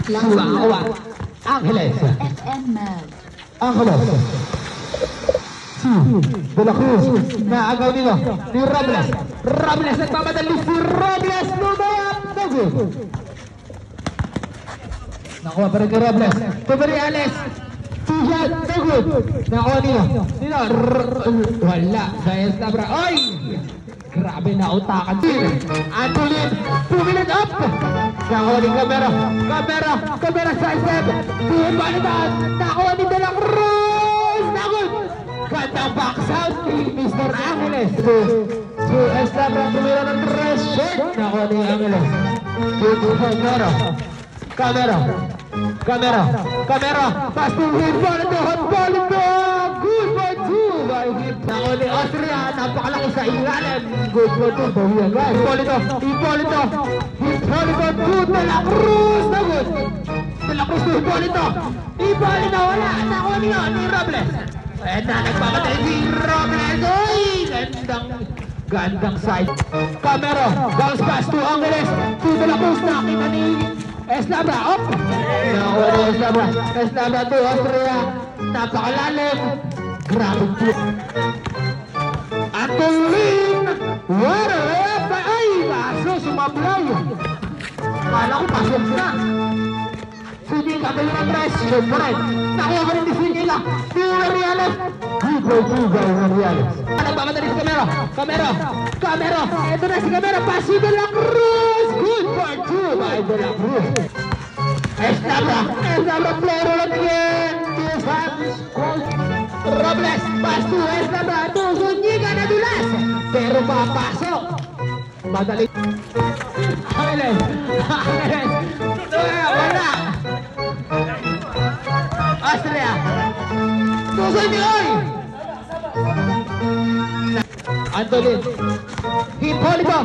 Sumawa. Angeles. FM Mag. Angeles. De la Cruz. Naagaw nila ni Robles. Robles nagmamadali si Robles. Nagod. Nakuha pa rin ni Robles. Tumariales. Tujad. Nagod. Nakuha nila. Wala. Dahil Sabra. Oy! Grabe na utakan din. Antolin. 2 minutes up. Nakuha ni Camera. Camera sa step. Balitan. Nakuha ni De la Cruz. Nagod. Gandang box out ni Mr. Angeles. To Estrada tumira ng 3 short. Nakuha ni Angeles. Camera. Pass to hit. Ball ito. Good for 2 by hit. Nakuha ni Austria. Napakalaki sa ilalim. Good for 2. Bawian guys. Hipolito. Good. De la Cruz. Nagod. De la Cruz to Hipolito. Wala. Nakuha ni Robles. Na nagpamatay si Robles. Oy! Gandang side. Camero. Bounce pass to Angeles. To De la Cruz. Nakita ni Eslabra. Up! Nakuha ni Eslabra to Austria. Napakalalim. Grabe po. Antolin. Wala. Ay! Baso. Sumablay. Kala ko pasok na. Sige, kabili ng press. Siyempre. Nakuha ka rin ni Sinila. Mariales. Good Mariales. Nagmamadali si Camero. Ito na si Camero. Pasi De la Cruz. Good for 2 by De la Cruz. Eslabra. Player ulit again. Robles. Pass to Eslabra. Zuniga na dulas. Pero papasok. Madali. Angeles. Wala. Austria. Tusoy ni Oy. Antolin. Hipolito.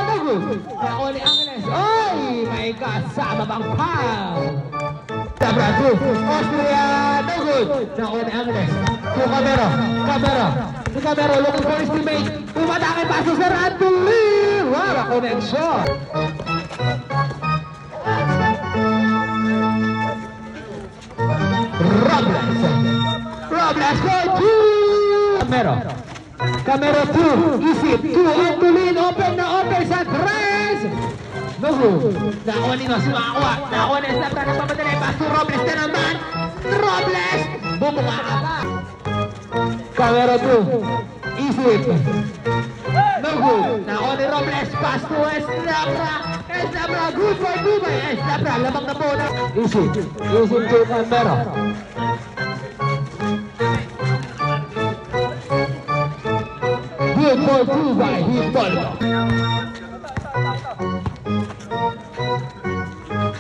Nagod. Nakuha ni Angeles. Oy! May kasama bang foul. Sabra to Austria. Nagod. Nakuha ni Angeles. To Camero. Looking for his teammate. Umatake paso sa Antolin. Wala connection. Robles for 2. Camero 2. Isip 2. Antolin open sa 3. Nakuha ni Sumawa. Nakuha ni Sabra ng pamadali. Pass to Robles na naman. Robles. Bumuka ka pa. Camero 2. Isip. Nakuha ni Robles. Pass to Eslabra. Good for 2 by Eslabra. Lamang na po na. Isip to Camero. Good for 2 by Hipolito.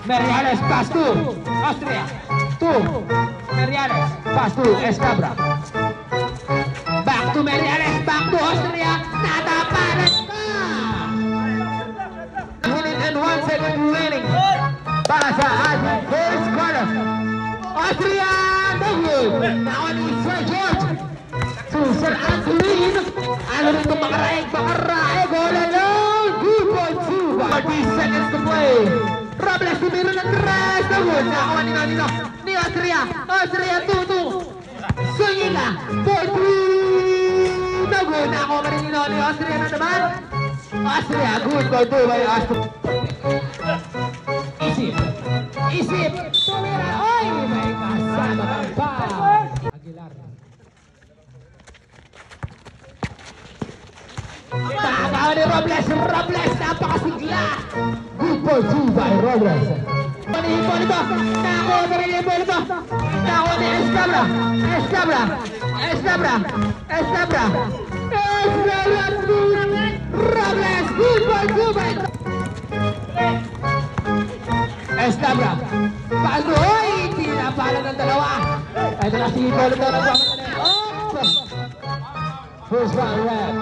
Mariales pass to Austria. Mariales pass to Eslabra. Back to Mariales. Back to Austria. Natapanan ka. Minute and 1 second remaining. Para sa ating first quarter. Austria. Nagod. Nakuha ni Sir George. Sir Antolin. Ano rin itong makaraeg. All alone. Good for 2. 40 seconds to play. Robles tumiro ng 3. Nagod. Nakuha ni Austria. 2-2. Zuniga. 4-3. Nagod. Nakuha ka rin ni Austria na naman. Austria. Good for 2 by Austria. Isip. Tumira. Oy! May kasama kang pa. Aguilar. Takaw ni Robles. Napakasigla. Good for 2 by Robles. Hipolito. Nakuha pa rin Hipolito. Nakuha ni Eslabra. Robles. Good for 2 by Eslabra. Paano? Hoy! Pinapalan ng dalawa. Ito na si Hipolito. First round rep.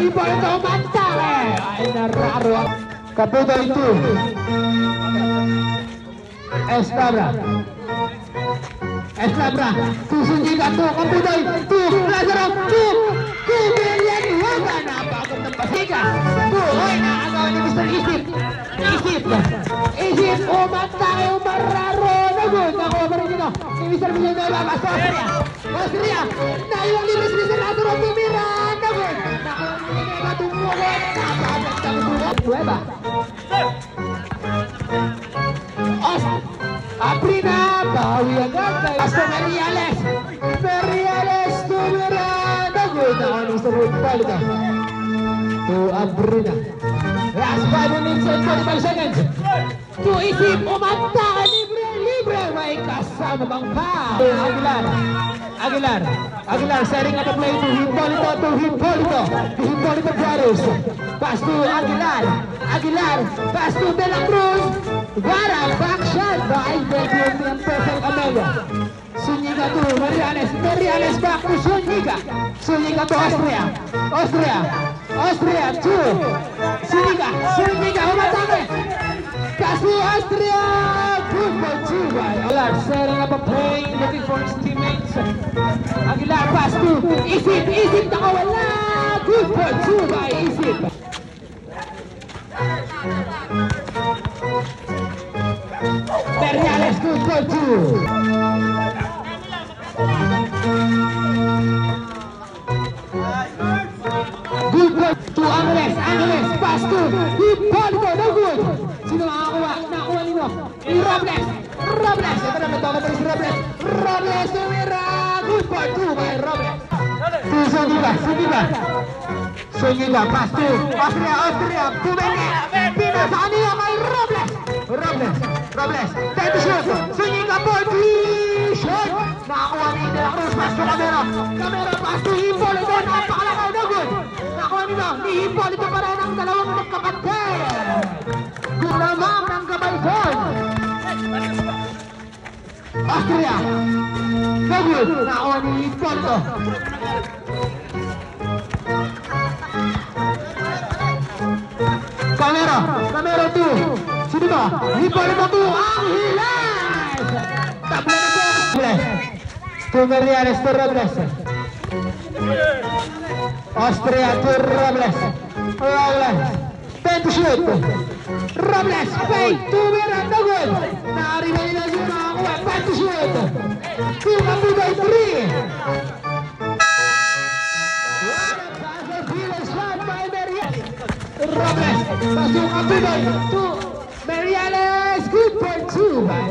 Hipolito umantake. Ay nararo. Kaputo itu. Escabra, tu Sunjiga, tu Kapudoy, tu Lazaro, tu Billion Huwag na pagod ng pasiga. Tu, oy, nakagawa ni Mr. Isip. Isip, umatake, umararo. Nagod, nakuha pa rin dito. Si Mr. Villanueva, basta Austria. Naiwang linis Mr. Lazaro, tumira. Nagod, nakuha ni Villanueva, tumukot. Napagod ng tumukot. Nueva. Aprina, bawi agad. Basta Meriales, tumira. Nagod, nakuha ni Mr. Polito. To Aprina. Last 5 minutes and 45 seconds. To Isip, umantaka, libre. May kasama bang pa? Aguilar, setting up a play to Hippolito Brothers. Pass to Aguilar, pass to De La Cruz. Vara, back shot by the perfect Amelia. Zuniga to Meriales back to Zuniga to Austria to Zuniga, umatake. Pass to Austria, good for 2 by Aguilar, setting up a play, looking for his teammates. Aguilar, pass to Isip nakawala, good for 2 by Isip. Meriales, good for 2. Good for to Angeles, pass to Hippolito, no good. Sino makakuha? Nakuha nino. Robles. Ito na nagbago pa rin si Robles, tumira. Good for 2 by Robles. To Zuniga, pass to Austria, Pumene. Pina sa kanila kay Robles. Time to shoot. Zuniga for 3. Shot. Nakakuha ni De La Cruz, pass to Camero, pass to Hippolito. Napakalakaw, no good. Nakuha nino, ni Hippolito pa rin ang dalawang nagkapatay. Gulamang ng kamay doon. Austria. No good. Nakuha ni Hippolito. Camero 2. Sino ba? Hippolito 2. Angeles. Tabla na po. To Meriales to Robles. Austria to Robles. 10 to shoot. Robles, fake, tumira, no good. Nakarima nila siya nakakuha, 5 to shoot. Kapudoy 3. Robles, pasok Kapudoy to Meriales, good for 2 by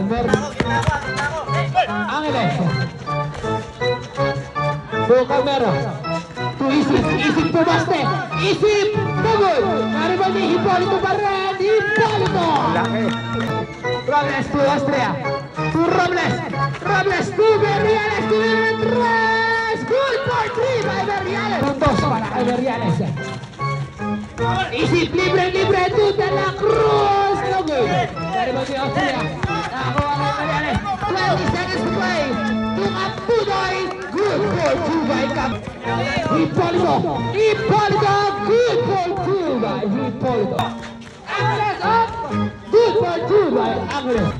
Angeles. To Camero. To Isip to Baste. Isip, no good. Nariba ni Hippolito pa rin. Hippolito. Robles to Austria. To Robles to Meriales. Good for 3 by Meriales. Puntos para kay Meriales. Isip, libre to De La Cruz. No good. Nariba ni Austria. Nakakuha kay Meriales. 20 seconds to play. To Kapudoy. Good for 2 by Hippolito, good for 2 by Hippolito. Angeles up, good for 2 by Angeles.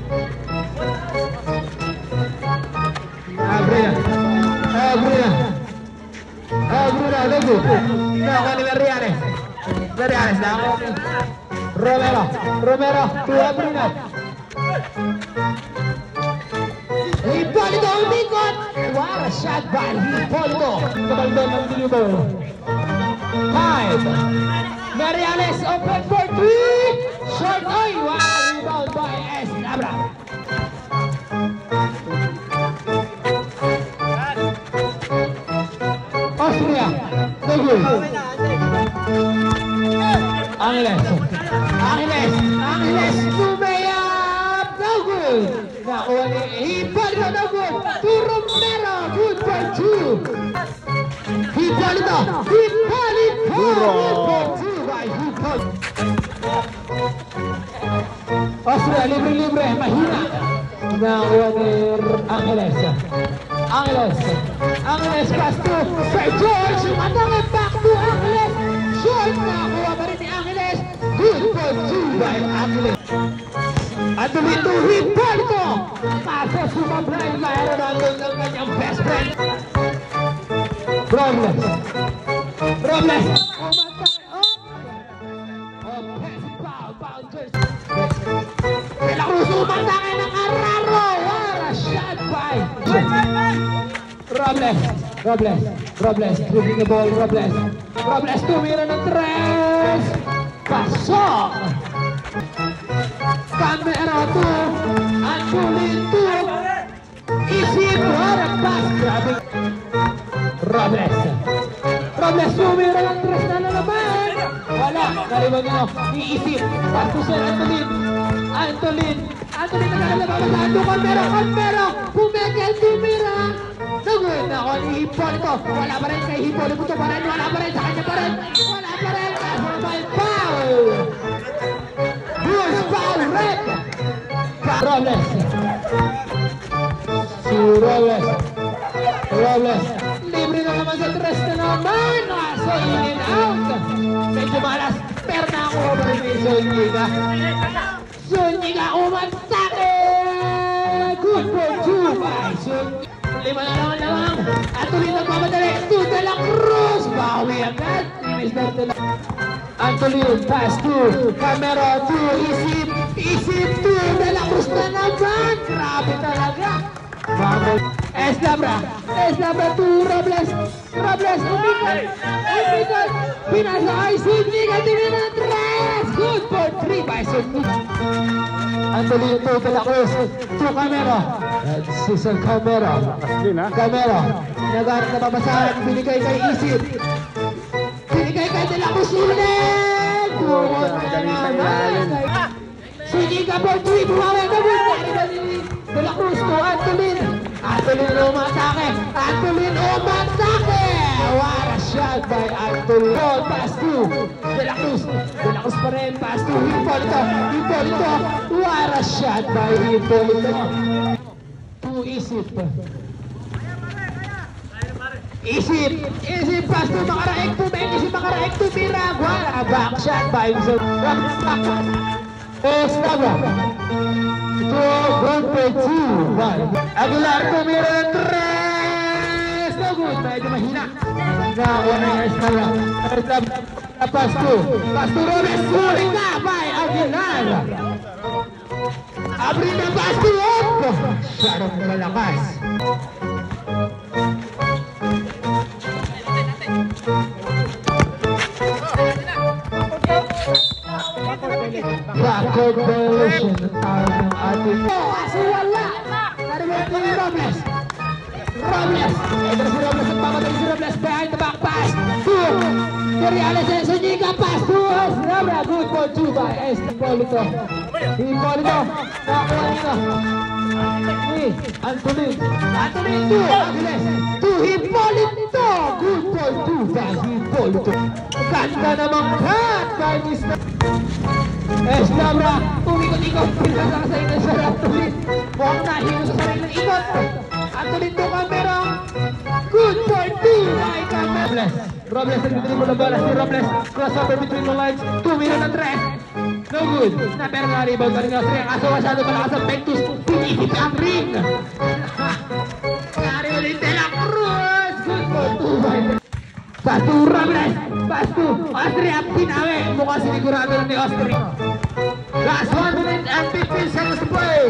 Abrina, no good. Nakuha ni Meriales, nakuha ni Romero, to Abrina. Hippolito umikot. What a shot by Hippolito. Kabaldon ng Dilubo. 5. Meriales open for 3. Short oy. Wow, rebound by Escabra. Austria. No good. Angeles. Sumayap. No good. Nakuha ni Hippolito, no good. To Romero, good for 2. Hippolito, good for 2 by Hippolito. Austria, libre, mahina. Nakuha ni Angeles, pass to Sir George. Matangin back to Angeles. Short, nakuha pa rin ni Angeles. Good for 2 by Angeles. At dito Hippolito. kaso sumablay mayroon natin ng kanyang best friend. Robles. Robles. De La Cruz umatake ng Araro. What a shot by Robles. Robles. Robles. Dribbling the ball. Robles. Robles tumira ng tres. Pasok. Camera 2. Antulin 2. Isip. What a pass. Grabe. Robles. Robles tumira ng tres na naman. Wala. Nariwan nyo. Iisip. Pasok siya Antulin. Antolin naglalabas sa Ando Camero, Pumegel tumira. Naguhin na ako ni Hipolito. Wala pa rin kay Hipolito pa rin. Wala pa rin sa kanya pa rin. Wala pa rin. May foul. Bruce foul red. Robles. Si Robles. Robles. Libre na naman sa tres na naman. So in and out. Medyo malas. Pero nakakuha pa rin may Zuniga. Zuniga umatake! Good for two by Zuniga. Lima na naman lamang. At tuloy nagmamadali. To De La Cruz. Bawi agad. Mr. De La Antolin, pass to Camera 2. Isip 2. De La Cruz na naman. Grabe talaga. Eslabra to Robles. Robles, umikat. Pinasa ay Zuniga. Tingin ng tres. Good for 3 by Zuniga. Antolin to De La Cruz. To Camera. This is a Camera. Camera. Nagharap na babasahan. Binigay kay Isip. Binigay kay De La Cruz ulit. Zuniga for 3. Bumawi na De La Cruz to Antolin. Antolin umatake. Antolin umatake. What a shot by Antolin. Pass to De La Cruz. De La Cruz pa rin. Pass to Hipolito. Hipolito. What a shot by Hipolito. To Isip. Isip pass to Makaraek to Ben. Isip Makaraek to Mirag. What a back shot by Eslabra. Good for 2. Aguilar tumira ng tres. No good. Medyo mahina. Nakuha na yung Eslabra. Pass to Robles. Suling na by Aguilar. Abrin na pass to up. Sarong malakas. Record violation ng tao ng ating wala! Narinig ni Robles. Robles! Ito si Robles at pamatay si Robles behind the back pass. Reales and Zuniga pass to Eslabra. Good for 2 by Hipolito. Hipolito. Nakakuha nito. Antolin to Aguiles. To Hipolito. Good for 2 by Hipolito. Ganda namang cut by Mr. Eslabra, umikot-ikot, pinagkaka sa inyo sa Antolin. Mukhang nahilo sa sarili ng ikot. Antolin to Camera. Good for 2 by Camera. Robles, nagtitrip na bola si Robles. Crossover between the lines. Tumira ng tres. No good. Snapper na rebound na rin ng Austria. Kaso masyado malakas ang Ventus. Pinisip ang ring. Nari ulit De La Cruz. Good for 2 by Pass to Robles. Pass to Austria. Pinawi. Mukhang sinigurado na ni Austria. Last 1 minute and 15 seconds to play.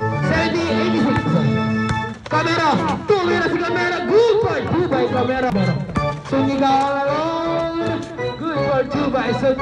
70-86. Camera. Tumira si Camera. Good for 2 by Camera. Zuniga all alone. Good for 2 by Zuniga.